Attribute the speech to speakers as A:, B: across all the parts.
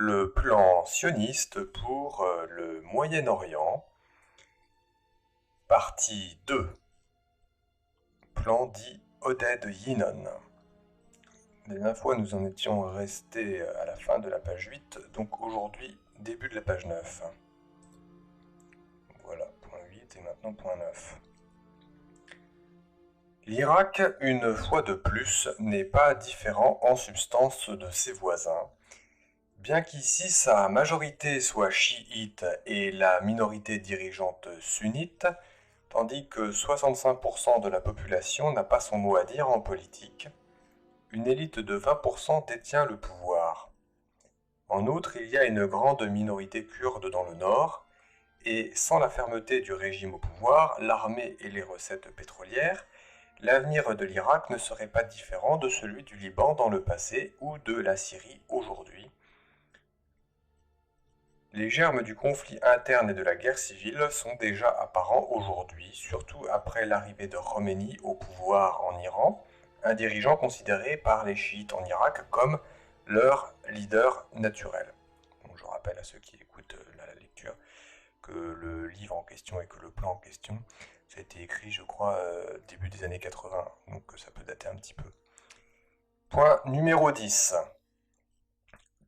A: le plan sioniste pour le Moyen-Orient, partie 2, plan dit Oded-Yinon. La dernière fois, nous en étions restés à la fin de la page 8, donc aujourd'hui, début de la page 9. Voilà, point 8 et maintenant point 9. L'Irak, une fois de plus, n'est pas différent en substance de ses voisins. Bien qu'ici sa majorité soit chiite et la minorité dirigeante sunnite, tandis que 65% de la population n'a pas son mot à dire en politique, une élite de 20% détient le pouvoir. En outre, il y a une grande minorité kurde dans le nord, et sans la fermeté du régime au pouvoir, l'armée et les recettes pétrolières, l'avenir de l'Irak ne serait pas différent de celui du Liban dans le passé ou de la Syrie aujourd'hui. Les germes du conflit interne et de la guerre civile sont déjà apparents aujourd'hui, surtout après l'arrivée de Khomeini au pouvoir en Iran, un dirigeant considéré par les chiites en Irak comme leur leader naturel. Donc je rappelle à ceux qui écoutent la lecture que le livre en question et que le plan en question, ça a été écrit, je crois, début des années 80, donc ça peut dater un petit peu. Point numéro 10.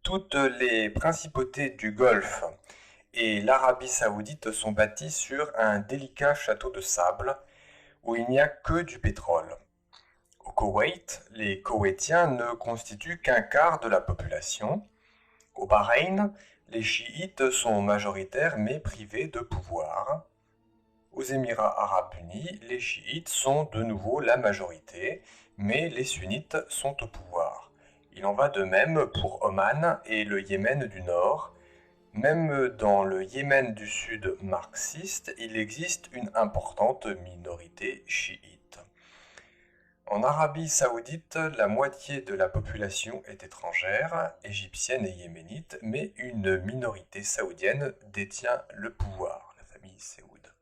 A: Toutes les principautés du Golfe et l'Arabie saoudite sont bâties sur un délicat château de sable où il n'y a que du pétrole. Au Koweït, les Koweïtiens ne constituent qu'un quart de la population. Au Bahreïn, les chiites sont majoritaires mais privés de pouvoir. Aux Émirats arabes unis, les chiites sont de nouveau la majorité, mais les sunnites sont au pouvoir. Il en va de même pour Oman et le Yémen du Nord. Même dans le Yémen du Sud marxiste, il existe une importante minorité chiite. En Arabie saoudite, la moitié de la population est étrangère, égyptienne et yéménite, mais une minorité saoudienne détient le pouvoir, la famille Saoud.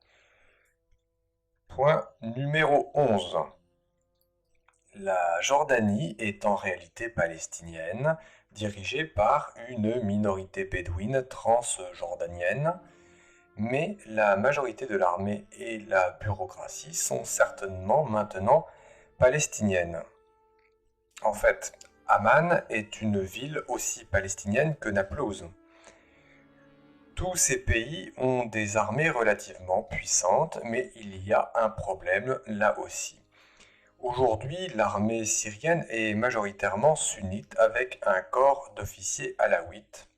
A: Point numéro 11. La Jordanie est en réalité palestinienne, dirigée par une minorité bédouine transjordanienne, mais la majorité de l'armée et la bureaucratie sont certainement maintenant palestiniennes. En fait, Amman est une ville aussi palestinienne que Naplouse. Tous ces pays ont des armées relativement puissantes, mais il y a un problème là aussi. Aujourd'hui, l'armée syrienne est majoritairement sunnite avec un corps d'officiers alaouites.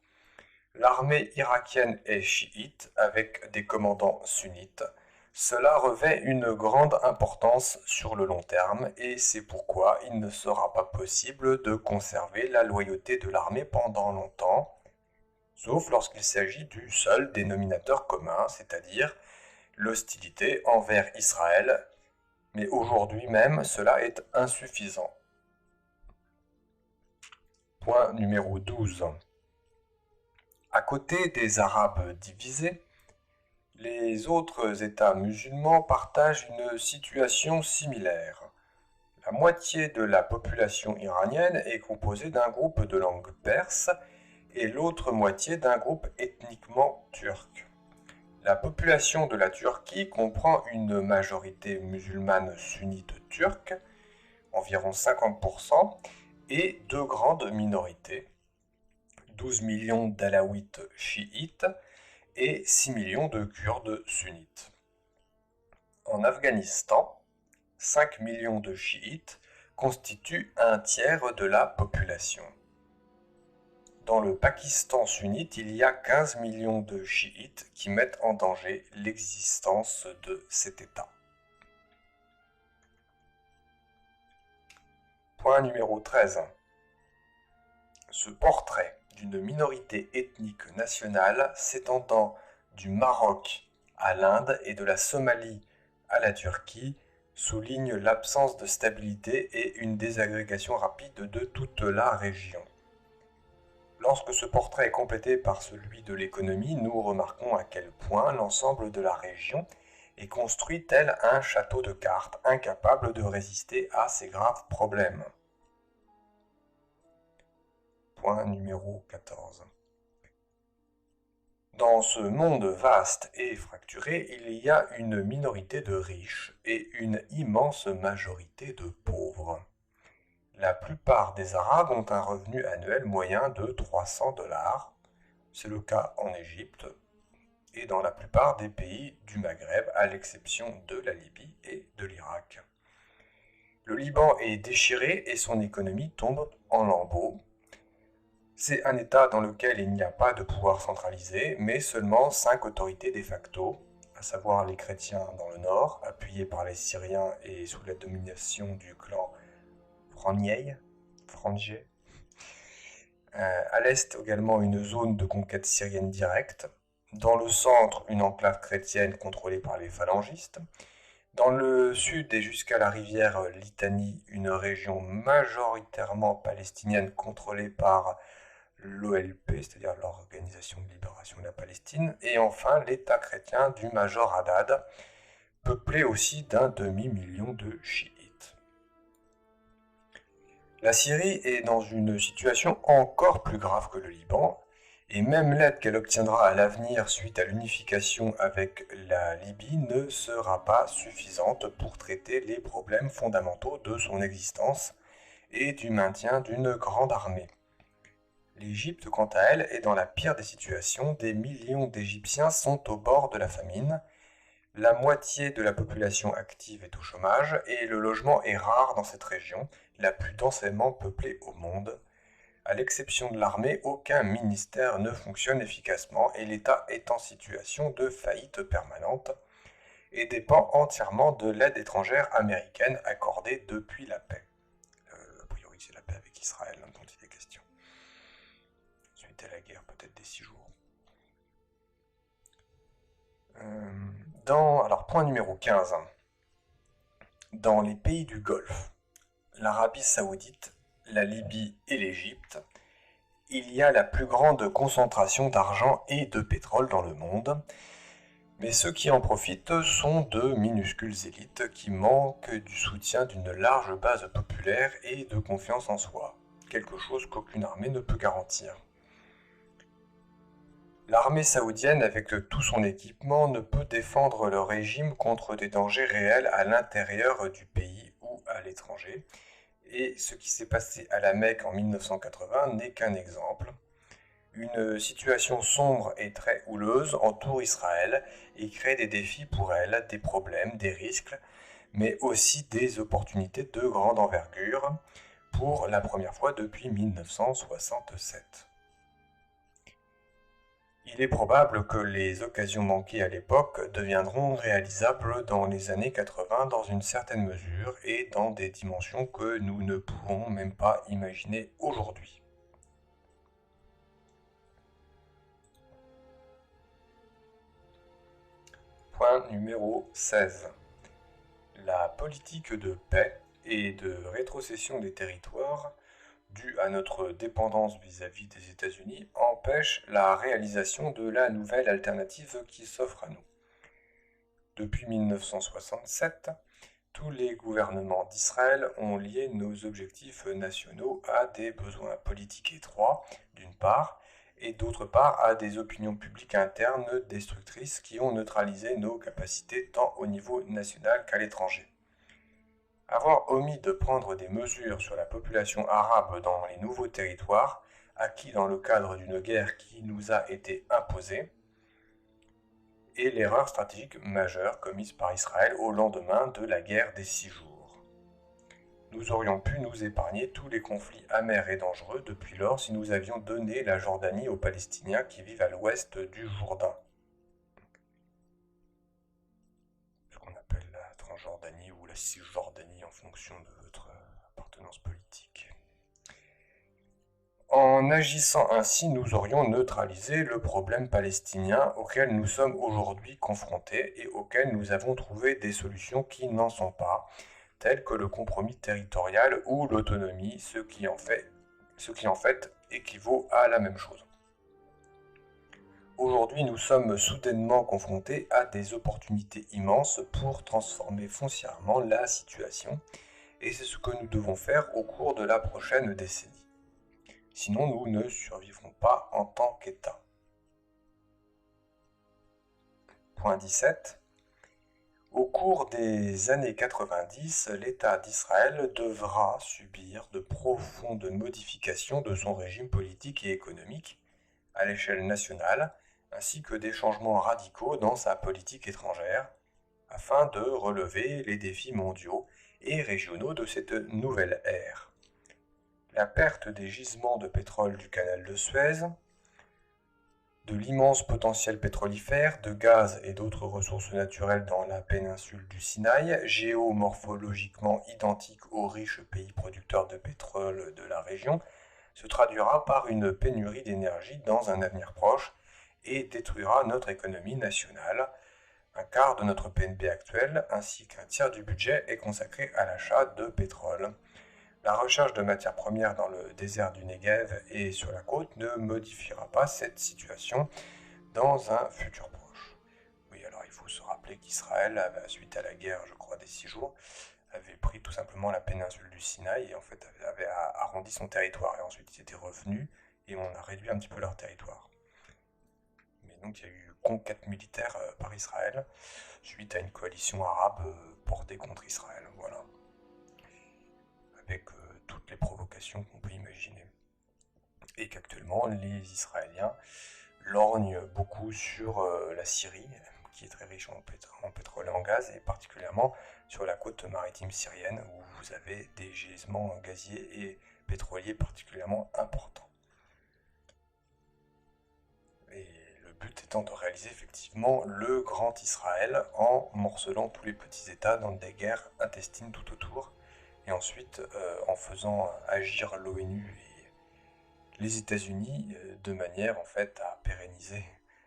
A: L'armée irakienne est chiite avec des commandants sunnites. Cela revêt une grande importance sur le long terme et c'est pourquoi il ne sera pas possible de conserver la loyauté de l'armée pendant longtemps, sauf lorsqu'il s'agit du seul dénominateur commun, c'est-à-dire l'hostilité envers Israël. Mais aujourd'hui même, cela est insuffisant. Point numéro 12. À côté des Arabes divisés, les autres États musulmans partagent une situation similaire. La moitié de la population iranienne est composée d'un groupe de langue perse et l'autre moitié d'un groupe ethniquement turc. La population de la Turquie comprend une majorité musulmane sunnite turque, environ 50%, et deux grandes minorités, 12 millions d'alaouites chiites et 6 millions de Kurdes sunnites. En Afghanistan, 5 millions de chiites constituent un tiers de la population. Dans le Pakistan sunnite, il y a 15 millions de chiites qui mettent en danger l'existence de cet État. Point numéro 13. Ce portrait d'une minorité ethnique nationale s'étendant du Maroc à l'Inde et de la Somalie à la Turquie souligne l'absence de stabilité et une désagrégation rapide de toute la région. Lorsque ce portrait est complété par celui de l'économie, nous remarquons à quel point l'ensemble de la région est construit tel un château de cartes, incapable de résister à ces graves problèmes. Point numéro 14. Dans ce monde vaste et fracturé, il y a une minorité de riches et une immense majorité de pauvres. La plupart des Arabes ont un revenu annuel moyen de 300 $. C'est le cas en Égypte et dans la plupart des pays du Maghreb, à l'exception de la Libye et de l'Irak. Le Liban est déchiré et son économie tombe en lambeaux. C'est un État dans lequel il n'y a pas de pouvoir centralisé, mais seulement 5 autorités de facto, à savoir les chrétiens dans le nord, appuyés par les Syriens et sous la domination du clan Frangé. À l'est également une zone de conquête syrienne directe. Dans le centre, une enclave chrétienne contrôlée par les phalangistes. Dans le sud et jusqu'à la rivière Litanie, une région majoritairement palestinienne contrôlée par l'OLP, c'est-à-dire l'Organisation de Libération de la Palestine. Et enfin, l'État chrétien du Major Haddad, peuplé aussi d'un demi-million de chiites. La Syrie est dans une situation encore plus grave que le Liban, et même l'aide qu'elle obtiendra à l'avenir suite à l'unification avec la Libye ne sera pas suffisante pour traiter les problèmes fondamentaux de son existence et du maintien d'une grande armée. L'Égypte, quant à elle, est dans la pire des situations. Des millions d'Égyptiens sont au bord de la famine. La moitié de la population active est au chômage et le logement est rare dans cette région, la plus densément peuplée au monde. À l'exception de l'armée, aucun ministère ne fonctionne efficacement et l'État est en situation de faillite permanente et dépend entièrement de l'aide étrangère américaine accordée depuis la paix. A priori, c'est la paix avec Israël dont il est question. Suite à la guerre, peut-être des 6 jours. Alors, point numéro 15. Dans les pays du Golfe, l'Arabie Saoudite, la Libye et l'Égypte, il y a la plus grande concentration d'argent et de pétrole dans le monde, mais ceux qui en profitent sont de minuscules élites qui manquent du soutien d'une large base populaire et de confiance en soi, quelque chose qu'aucune armée ne peut garantir. L'armée saoudienne, avec tout son équipement, ne peut défendre le régime contre des dangers réels à l'intérieur du pays ou à l'étranger. Et ce qui s'est passé à la Mecque en 1980 n'est qu'un exemple. Une situation sombre et très houleuse entoure Israël et crée des défis pour elle, des problèmes, des risques, mais aussi des opportunités de grande envergure pour la première fois depuis 1967. Il est probable que les occasions manquées à l'époque deviendront réalisables dans les années 80 dans une certaine mesure et dans des dimensions que nous ne pouvons même pas imaginer aujourd'hui. Point numéro 16. La politique de paix et de rétrocession des territoires due à notre dépendance vis-à-vis des États-Unis, empêche la réalisation de la nouvelle alternative qui s'offre à nous. Depuis 1967, tous les gouvernements d'Israël ont lié nos objectifs nationaux à des besoins politiques étroits, d'une part, et d'autre part à des opinions publiques internes destructrices qui ont neutralisé nos capacités tant au niveau national qu'à l'étranger. Avoir omis de prendre des mesures sur la population arabe dans les nouveaux territoires, acquis dans le cadre d'une guerre qui nous a été imposée, est l'erreur stratégique majeure commise par Israël au lendemain de la guerre des 6 jours. Nous aurions pu nous épargner tous les conflits amers et dangereux depuis lors si nous avions donné la Jordanie aux Palestiniens qui vivent à l'ouest du Jourdain. Ce qu'on appelle la Transjordanie ou la Cisjordanie en fonction de votre appartenance politique. En agissant ainsi, nous aurions neutralisé le problème palestinien auquel nous sommes aujourd'hui confrontés et auquel nous avons trouvé des solutions qui n'en sont pas, telles que le compromis territorial ou l'autonomie, ce qui en fait équivaut à la même chose. Aujourd'hui, nous sommes soudainement confrontés à des opportunités immenses pour transformer foncièrement la situation, et c'est ce que nous devons faire au cours de la prochaine décennie. Sinon, nous ne survivrons pas en tant qu'État. Point 17. Au cours des années 90, l'État d'Israël devra subir de profondes modifications de son régime politique et économique à l'échelle nationale, ainsi que des changements radicaux dans sa politique étrangère, afin de relever les défis mondiaux et régionaux de cette nouvelle ère. La perte des gisements de pétrole du canal de Suez, de l'immense potentiel pétrolifère, de gaz et d'autres ressources naturelles dans la péninsule du Sinaï, géomorphologiquement identique aux riches pays producteurs de pétrole de la région, se traduira par une pénurie d'énergie dans un avenir proche et détruira notre économie nationale. Un quart de notre PNB actuel ainsi qu'un tiers du budget est consacré à l'achat de pétrole. La recherche de matières premières dans le désert du Negev et sur la côte ne modifiera pas cette situation dans un futur proche. Oui, alors il faut se rappeler qu'Israël, suite à la guerre, je crois, des 6 jours, avait pris tout simplement la péninsule du Sinaï et en fait avait arrondi son territoire. Et ensuite ils étaient revenus et on a réduit un petit peu leur territoire. Mais donc il y a eu conquête militaire par Israël suite à une coalition arabe portée contre Israël. Voilà. Avec toutes les provocations qu'on peut imaginer. Et qu'actuellement, les Israéliens lorgnent beaucoup sur la Syrie, qui est très riche en pétrole et en gaz, et particulièrement sur la côte maritime syrienne, où vous avez des gisements gaziers et pétroliers particulièrement importants. Et le but étant de réaliser effectivement le grand Israël en morcelant tous les petits États dans des guerres intestines tout autour, et ensuite en faisant agir l'ONU et les États-Unis de manière en fait à pérenniser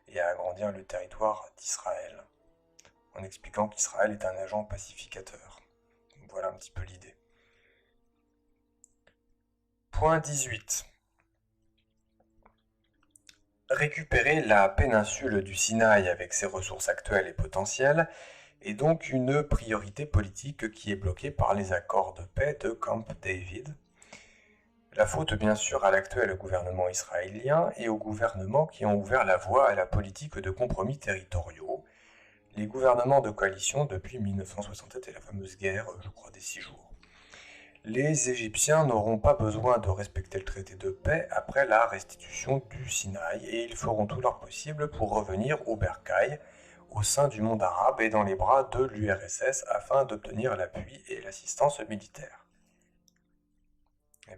A: et à agrandir le territoire d'Israël, en expliquant qu'Israël est un agent pacificateur. Voilà un petit peu l'idée. Point 18. Récupérer la péninsule du Sinaï avec ses ressources actuelles et potentielles est donc une priorité politique qui est bloquée par les accords de paix de Camp David. La faute bien sûr à l'actuel gouvernement israélien et aux gouvernements qui ont ouvert la voie à la politique de compromis territoriaux, les gouvernements de coalition depuis 1967 et la fameuse guerre, je crois, des 6 jours. Les Égyptiens n'auront pas besoin de respecter le traité de paix après la restitution du Sinaï et ils feront tout leur possible pour revenir au bercail, au sein du monde arabe et dans les bras de l'URSS afin d'obtenir l'appui et l'assistance militaire.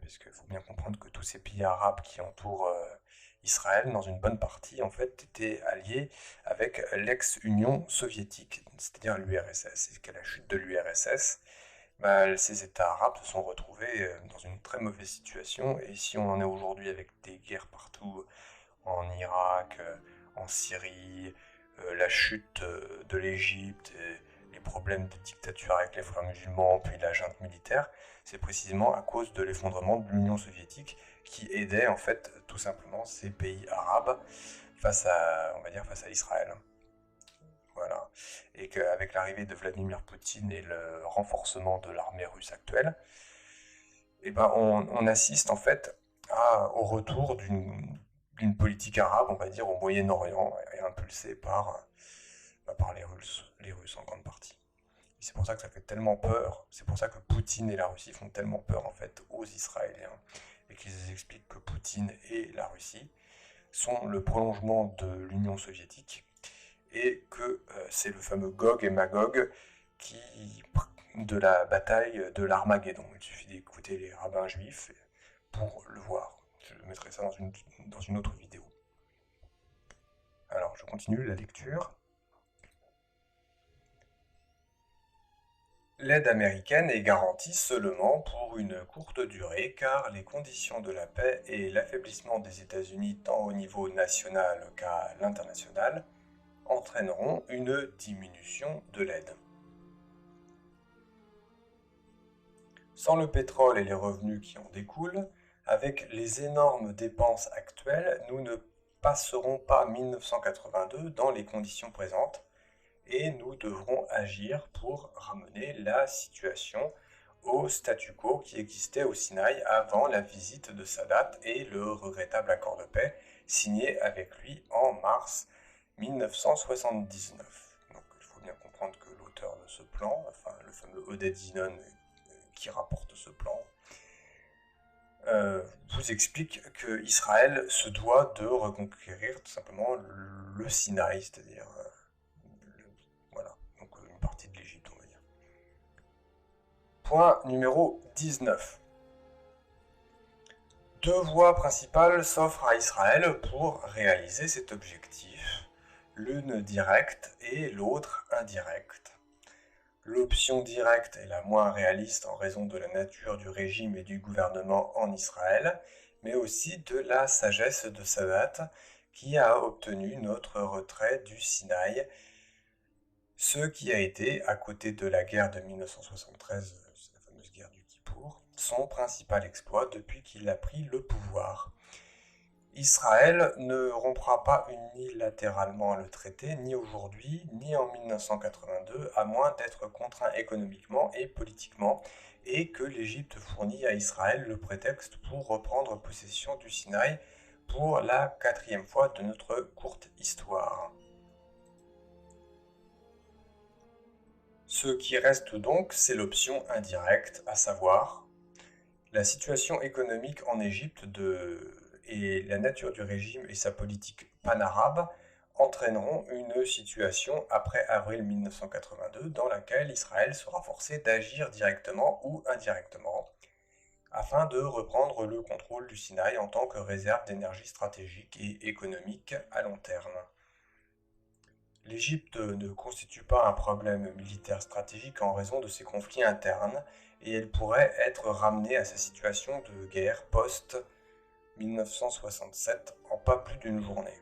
A: Parce qu'il faut bien comprendre que tous ces pays arabes qui entourent Israël, dans une bonne partie, en fait, étaient alliés avec l'ex-Union soviétique, c'est-à-dire l'URSS. Et qu'à la chute de l'URSS, ces États arabes se sont retrouvés dans une très mauvaise situation. Et si on en est aujourd'hui avec des guerres partout, en Irak, en Syrie, la chute de l'Égypte, les problèmes de dictature avec les frères musulmans, puis la junte militaire, c'est précisément à cause de l'effondrement de l'Union soviétique qui aidait en fait tout simplement ces pays arabes face à Israël. Voilà. Et qu'avec l'arrivée de Vladimir Poutine et le renforcement de l'armée russe actuelle, on assiste en fait au retour d'une politique arabe, on va dire, au Moyen-Orient, et impulsée par les Russes en grande partie. Et c'est pour ça que ça fait tellement peur, c'est pour ça que Poutine et la Russie font tellement peur en fait aux Israéliens, et qu'ils expliquent que Poutine et la Russie sont le prolongement de l'Union soviétique, et que c'est le fameux Gog et Magog de la bataille de l'Armageddon. Il suffit d'écouter les rabbins juifs pour le voir. Je mettrai ça dans une autre vidéo. Alors, je continue la lecture. L'aide américaine est garantie seulement pour une courte durée car les conditions de la paix et l'affaiblissement des États-Unis tant au niveau national qu'à l'international entraîneront une diminution de l'aide. Sans le pétrole et les revenus qui en découlent, avec les énormes dépenses actuelles, nous ne passerons pas 1982 dans les conditions présentes et nous devrons agir pour ramener la situation au statu quo qui existait au Sinaï avant la visite de Sadat et le regrettable accord de paix signé avec lui en mars 1979. bien comprendre que l'auteur de ce plan, enfin le fameux Oded Zinon qui rapporte ce plan, vous explique que Israël se doit de reconquérir tout simplement le Sinaï, c'est-à-dire voilà, donc une partie de l'Égypte, on va dire. Point numéro 19. Deux voies principales s'offrent à Israël pour réaliser cet objectif, l'une directe et l'autre indirecte. L'option directe est la moins réaliste en raison de la nature du régime et du gouvernement en Israël, mais aussi de la sagesse de Sadat qui a obtenu notre retrait du Sinaï, ce qui a été, à côté de la guerre de 1973, la fameuse guerre du Kippour, son principal exploit depuis qu'il a pris le pouvoir. Israël ne rompra pas unilatéralement le traité, ni aujourd'hui, ni en 1982, à moins d'être contraint économiquement et politiquement, et que l'Égypte fournit à Israël le prétexte pour reprendre possession du Sinaï pour la 4e fois de notre courte histoire. Ce qui reste donc, c'est l'option indirecte, à savoir la situation économique en Égypte et la nature du régime et sa politique pan-arabe entraîneront une situation après avril 1982 dans laquelle Israël sera forcé d'agir directement ou indirectement afin de reprendre le contrôle du Sinaï en tant que réserve d'énergie stratégique et économique à long terme. L'Égypte ne constitue pas un problème militaire stratégique en raison de ses conflits internes et elle pourrait être ramenée à sa situation de guerre post-1967 en pas plus d'une journée.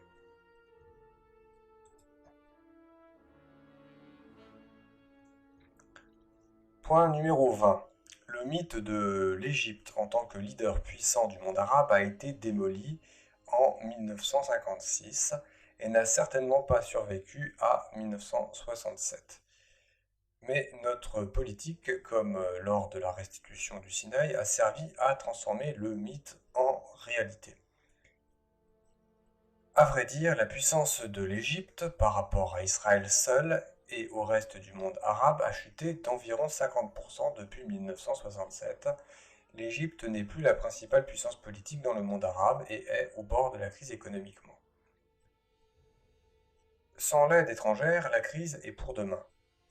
A: Point numéro 20. Le mythe de l'Égypte en tant que leader puissant du monde arabe a été démoli en 1956 et n'a certainement pas survécu à 1967. Mais notre politique, comme lors de la restitution du Sinaï, a servi à transformer le mythe en réalité. À vrai dire, la puissance de l'Égypte par rapport à Israël seul et au reste du monde arabe a chuté d'environ 50% depuis 1967. L'Égypte n'est plus la principale puissance politique dans le monde arabe et est au bord de la crise économiquement. Sans l'aide étrangère, la crise est pour demain.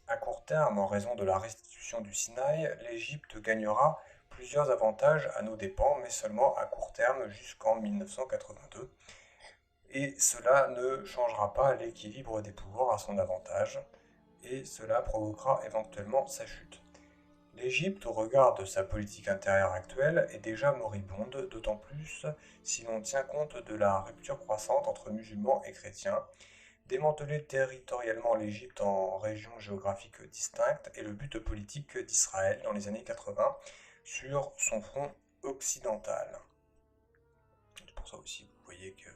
A: À court terme, en raison de la restitution du Sinaï, l'Égypte gagnera plusieurs avantages à nos dépens, mais seulement à court terme jusqu'en 1982. Et cela ne changera pas l'équilibre des pouvoirs à son avantage, et cela provoquera éventuellement sa chute. L'Égypte, au regard de sa politique intérieure actuelle, est déjà moribonde, d'autant plus si l'on tient compte de la rupture croissante entre musulmans et chrétiens. Démanteler territorialement l'Égypte en régions géographiques distinctes est le but politique d'Israël dans les années 80 sur son front occidental. C'est pour ça aussi que vous voyez que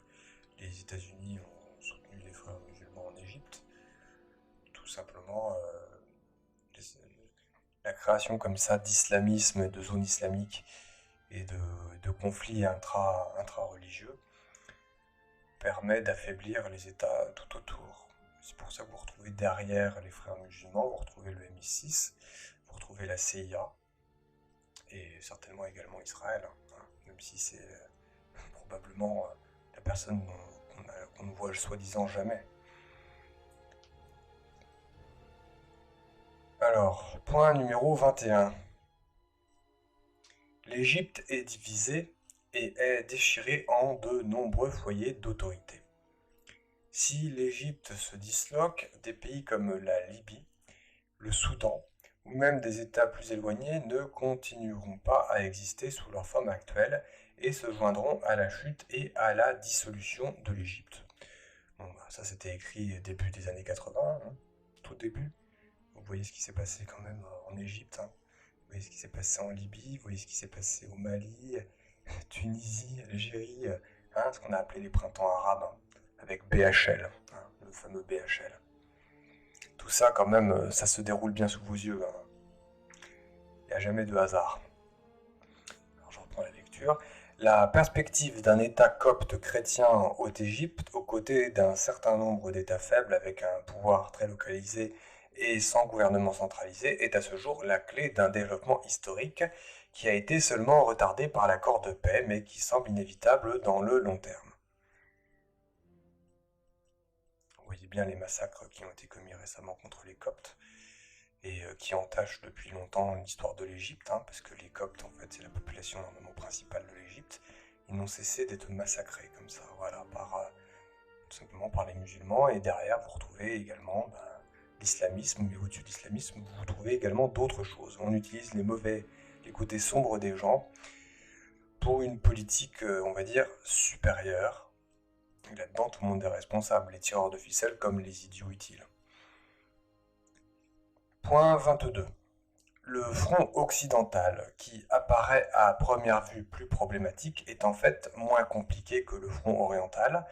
A: les États-Unis ont soutenu les frères musulmans en Égypte. Tout simplement, la création comme ça d'islamisme, de zones islamiques et de conflits intra-religieux permet d'affaiblir les États tout autour. C'est pour ça que vous retrouvez derrière les frères musulmans, vous retrouvez le MI6, vous retrouvez la CIA, et certainement également Israël, hein, même si c'est probablement la personne qu'on ne voit soi-disant jamais. Alors, point numéro 21. L'Égypte est divisée et est déchirée en de nombreux foyers d'autorité. Si l'Égypte se disloque, des pays comme la Libye, le Soudan, ou même des États plus éloignés ne continueront pas à exister sous leur forme actuelle et se joindront à la chute et à la dissolution de l'Égypte. Bon, ça c'était écrit début des années 80, hein, tout début. Vous voyez ce qui s'est passé quand même en Égypte, hein. Vous voyez ce qui s'est passé en Libye, vous voyez ce qui s'est passé au Mali, Tunisie, Algérie, hein, ce qu'on a appelé les printemps arabes, hein, avec BHL, hein, le fameux BHL. Tout ça quand même, ça se déroule bien sous vos yeux, hein. Il n'y a jamais de hasard. Alors je reprends la lecture. La perspective d'un État copte chrétien en Haute-Égypte, aux côtés d'un certain nombre d'États faibles avec un pouvoir très localisé et sans gouvernement centralisé est à ce jour la clé d'un développement historique qui a été seulement retardé par l'accord de paix mais qui semble inévitable dans le long terme. Vous voyez bien les massacres qui ont été commis récemment contre les Coptes et qui entachent depuis longtemps l'histoire de l'Égypte, parce que les Coptes en fait c'est la population normalement principale de l'Égypte. Ils n'ont cessé d'être massacrés comme ça, voilà, tout simplement par les musulmans, et derrière vous retrouvez également l'islamisme, mais au-dessus de l'islamisme vous trouvez également d'autres choses. On utilise les côtés sombres des gens pour une politique, on va dire, supérieure. Et là-dedans tout le monde est responsable, les tireurs de ficelle comme les idiots utiles. Point 22. Le front occidental, qui apparaît à première vue plus problématique, est en fait moins compliqué que le front oriental,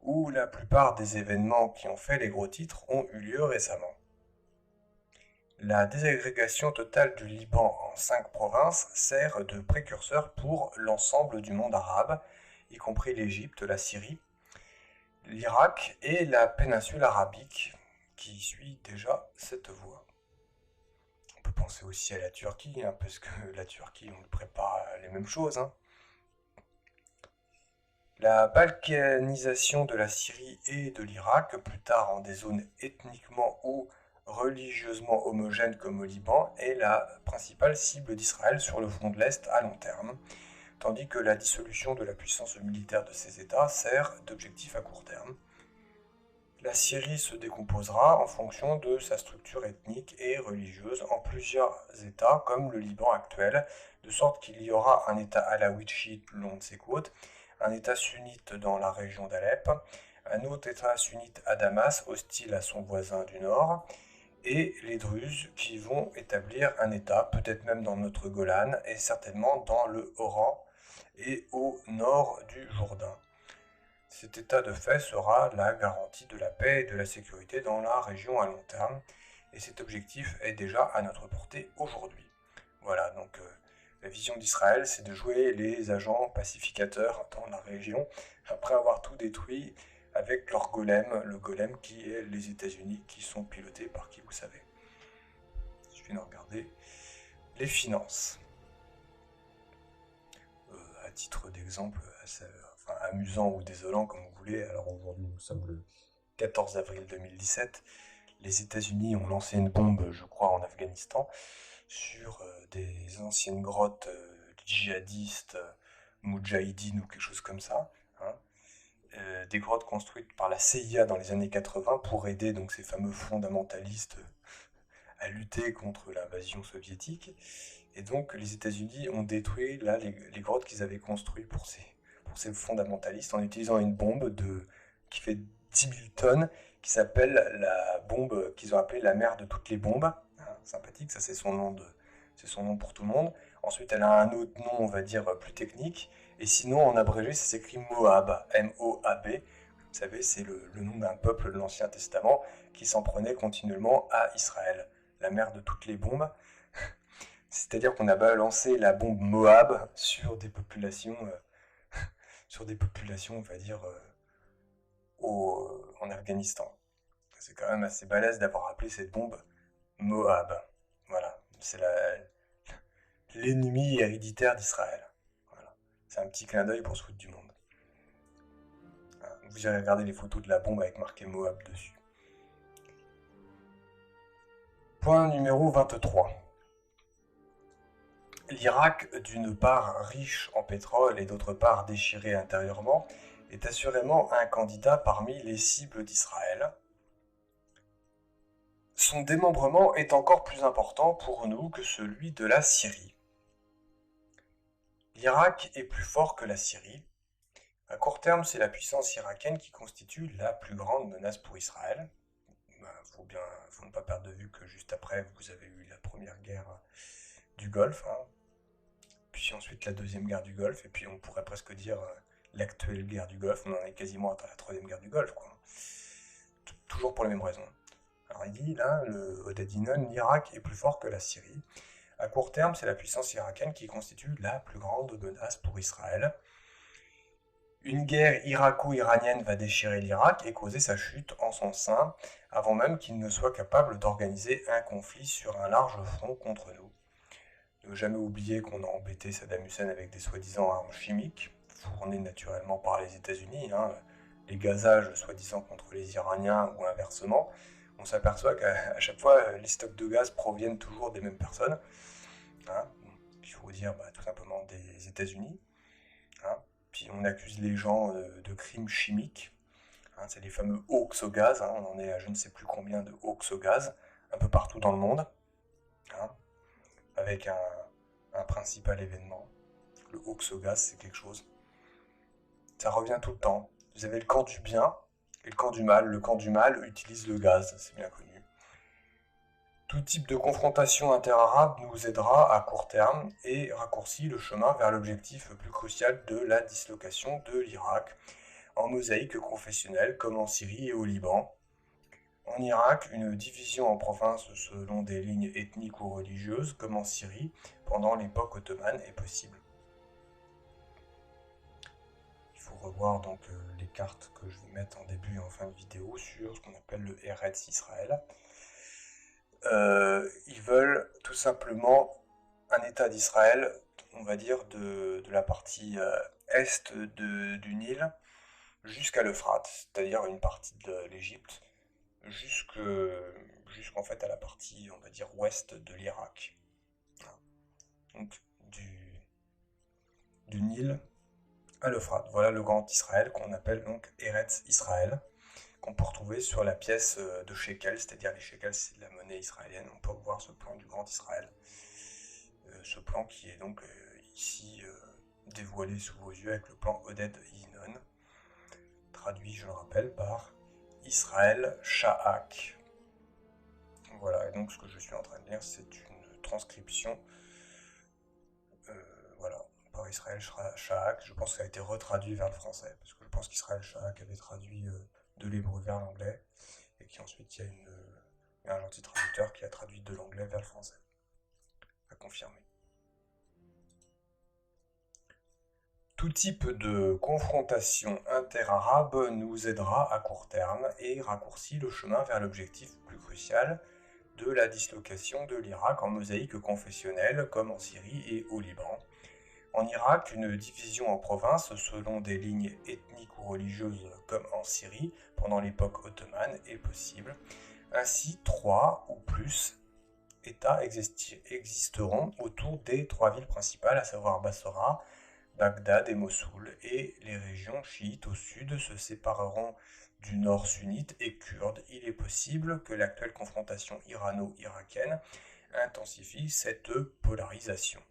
A: où la plupart des événements qui ont fait les gros titres ont eu lieu récemment. La désagrégation totale du Liban en 5 provinces sert de précurseur pour l'ensemble du monde arabe, y compris l'Égypte, la Syrie, l'Irak et la péninsule arabique, qui suit déjà cette voie. On peut penser aussi à la Turquie, parce que la Turquie, on prépare les mêmes choses. La balkanisation de la Syrie et de l'Irak, plus tard en des zones ethniquement ou religieusement homogènes comme au Liban, est la principale cible d'Israël sur le front de l'Est à long terme, tandis que la dissolution de la puissance militaire de ces États sert d'objectif à court terme. La Syrie se décomposera en fonction de sa structure ethnique et religieuse en plusieurs États comme le Liban actuel, de sorte qu'il y aura un État alawite chiite le long de ses côtes, un État sunnite dans la région d'Alep, un autre État sunnite à Damas, hostile à son voisin du nord, et les Druzes qui vont établir un État, peut-être même dans notre Golan, et certainement dans le Oran et au nord du Jourdain. Cet état de fait sera la garantie de la paix et de la sécurité dans la région à long terme, et cet objectif est déjà à notre portée aujourd'hui. Voilà, donc la vision d'Israël, c'est de jouer les agents pacificateurs dans la région, après avoir tout détruit avec leur golem, le golem qui est les États-Unis, qui sont pilotés par qui vous savez. Je viens de regarder les finances. À titre d'exemple, amusant ou désolant comme vous voulez, alors aujourd'hui nous sommes le 14 avril 2017, les États-Unis ont lancé une bombe, je crois, en Afghanistan, sur des anciennes grottes djihadistes, moudjahidines ou quelque chose comme ça, des grottes construites par la CIA dans les années 80 pour aider donc ces fameux fondamentalistes à lutter contre l'invasion soviétique. Et donc les États-Unis ont détruit là les grottes qu'ils avaient construites pour ces fondamentalistes en utilisant une bombe qui fait 10 000 tonnes, qui s'appelle la bombe qu'ils ont appelée la mère de toutes les bombes. Sympathique, ça c'est son nom pour tout le monde. Ensuite, elle a un autre nom, on va dire, plus technique. Et sinon, en abrégé, ça s'écrit Moab, M-O-A-B. Vous savez, c'est le nom d'un peuple de l'Ancien Testament qui s'en prenait continuellement à Israël, la mère de toutes les bombes. C'est-à-dire qu'on a balancé la bombe Moab sur des populations, on va dire, en Afghanistan. C'est quand même assez balèze d'avoir appelé cette bombe Moab. Voilà, c'est l'ennemi héréditaire d'Israël. Voilà. C'est un petit clin d'œil pour se foutre du monde. Vous irez regarder les photos de la bombe avec marqué Moab dessus. Point numéro 23. L'Irak, d'une part riche en pétrole et d'autre part déchiré intérieurement, est assurément un candidat parmi les cibles d'Israël. Son démembrement est encore plus important pour nous que celui de la Syrie. L'Irak est plus fort que la Syrie. À court terme, c'est la puissance irakienne qui constitue la plus grande menace pour Israël. Faut ne pas perdre de vue que juste après, vous avez eu la première guerre du Golfe, puis ensuite la deuxième guerre du Golfe, et puis on pourrait presque dire l'actuelle guerre du Golfe. On en est quasiment à la troisième guerre du Golfe, toujours pour les mêmes raisons. Alors il dit là, le Odadinon, l'Irak est plus fort que la Syrie. À court terme, c'est la puissance irakienne qui constitue la plus grande menace pour Israël. Une guerre irako-iranienne va déchirer l'Irak et causer sa chute en son sein, avant même qu'il ne soit capable d'organiser un conflit sur un large front contre nous. Ne jamais oublier qu'on a embêté Saddam Hussein avec des soi-disant armes chimiques, fournies naturellement par les États-Unis, les gazages soi-disant contre les Iraniens ou inversement. On s'aperçoit qu'à chaque fois, les stocks de gaz proviennent toujours des mêmes personnes. Il faut dire tout simplement des États-Unis. Puis on accuse les gens de crimes chimiques. C'est les fameux hoax au gaz. On en est à je ne sais plus combien de hoax au gaz, un peu partout dans le monde. Avec un principal événement. Le hoax au gaz, c'est quelque chose. Ça revient tout le temps. Vous avez le camp du bien et le camp du mal. Le camp du mal utilise le gaz, c'est bien connu. Tout type de confrontation interarabe nous aidera à court terme et raccourcit le chemin vers l'objectif plus crucial de la dislocation de l'Irak, en mosaïque confessionnelle comme en Syrie et au Liban. En Irak, une division en provinces selon des lignes ethniques ou religieuses, comme en Syrie, pendant l'époque ottomane, est possible. Il faut revoir donc les cartes que je vais mettre en début et en fin de vidéo sur ce qu'on appelle le Eretz Israël. Ils veulent tout simplement un État d'Israël, on va dire, de la partie est du Nil jusqu'à l'Euphrate, c'est-à-dire une partie de l'Égypte, jusqu'en fait à la partie, on va dire, ouest de l'Irak. Donc du Nil à l'Euphrate. Voilà le Grand Israël qu'on appelle donc Eretz Israël, qu'on peut retrouver sur la pièce de shekel, c'est-à-dire les shekels, c'est la monnaie israélienne. On peut voir ce plan du Grand Israël. Ce plan qui est donc ici dévoilé sous vos yeux avec le plan Oded Yinon, traduit, je le rappelle, par Israël Shahak. Voilà, et donc ce que je suis en train de lire, c'est une transcription par Israël Shahak. Je pense que ça a été retraduit vers le français, parce que je pense qu'Israël Shahak avait traduit de l'hébreu vers l'anglais, et qu'ensuite il y a un gentil traducteur qui a traduit de l'anglais vers le français. À confirmer. Tout type de confrontation interarabe nous aidera à court terme et raccourcit le chemin vers l'objectif plus crucial de la dislocation de l'Irak en mosaïque confessionnelle comme en Syrie et au Liban. En Irak, une division en provinces selon des lignes ethniques ou religieuses comme en Syrie pendant l'époque ottomane est possible. Ainsi, 3 ou plus États existeront autour des 3 villes principales, à savoir Bassora, Bagdad et Mossoul, et les régions chiites au sud se sépareront du nord sunnite et kurde. Il est possible que l'actuelle confrontation irano-irakienne intensifie cette polarisation.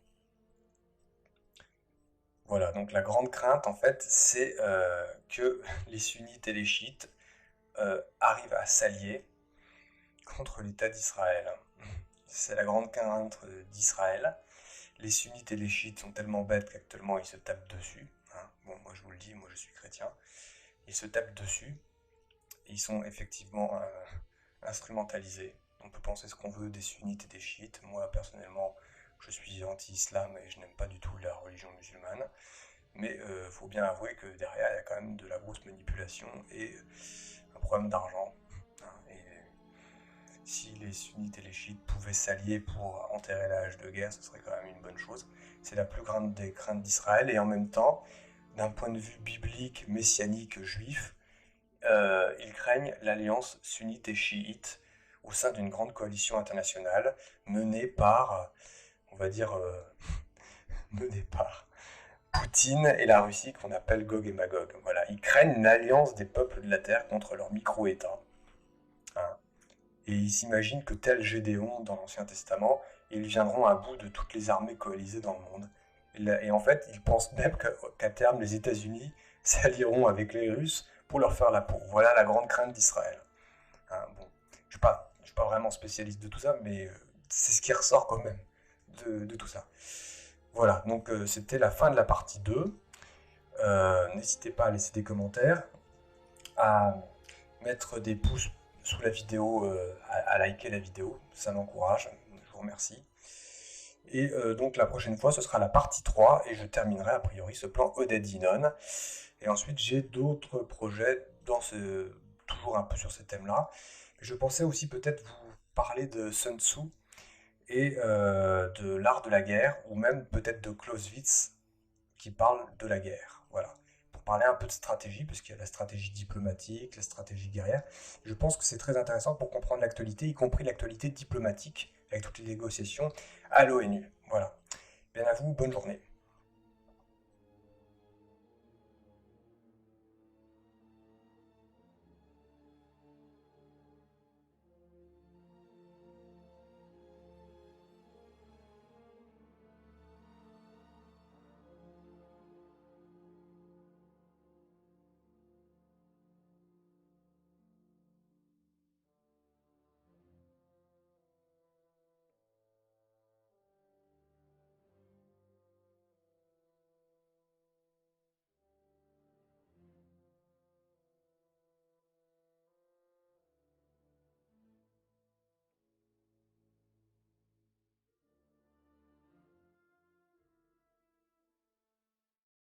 A: Voilà, donc la grande crainte, en fait, c'est que les sunnites et les chiites arrivent à s'allier contre l'État d'Israël. C'est la grande crainte d'Israël. Les sunnites et les chiites sont tellement bêtes qu'actuellement ils se tapent dessus. Bon, moi je vous le dis, moi je suis chrétien. Ils se tapent dessus. Ils sont effectivement instrumentalisés. On peut penser ce qu'on veut des sunnites et des chiites. Moi personnellement, je suis anti-islam et je n'aime pas du tout la religion musulmane. Mais il faut bien avouer que derrière, il y a quand même de la grosse manipulation et un problème d'argent. Si les sunnites et les chiites pouvaient s'allier pour enterrer la hache de guerre, ce serait quand même une bonne chose. C'est la plus grande des craintes d'Israël, et en même temps, d'un point de vue biblique, messianique, juif, ils craignent l'alliance sunnite et chiite au sein d'une grande coalition internationale menée par, on va dire, menée par Poutine et la Russie qu'on appelle Gog et Magog. Voilà, ils craignent une alliance des peuples de la Terre contre leur micro-État. Et ils s'imaginent que tel Gédéon dans l'Ancien Testament, ils viendront à bout de toutes les armées coalisées dans le monde. Et en fait, ils pensent même qu'à terme, les États-Unis s'allieront avec les Russes pour leur faire la peau. Voilà la grande crainte d'Israël. Bon, je ne suis pas vraiment spécialiste de tout ça, mais c'est ce qui ressort quand même de tout ça. Voilà, donc c'était la fin de la partie 2. N'hésitez pas à laisser des commentaires, à mettre des pouces sous la vidéo, à liker la vidéo, ça m'encourage, je vous remercie. Et donc la prochaine fois, ce sera la partie 3 et je terminerai a priori ce plan Oded-Inon. Et ensuite, j'ai d'autres projets toujours un peu sur ce thème-là. Je pensais aussi peut-être vous parler de Sun Tzu et de l'art de la guerre, ou même peut-être de Clausewitz qui parle de la guerre. Voilà. Pour parler un peu de stratégie, parce qu'il y a la stratégie diplomatique, la stratégie guerrière. Je pense que c'est très intéressant pour comprendre l'actualité, y compris l'actualité diplomatique, avec toutes les négociations à l'ONU. Voilà. Bien à vous, bonne journée.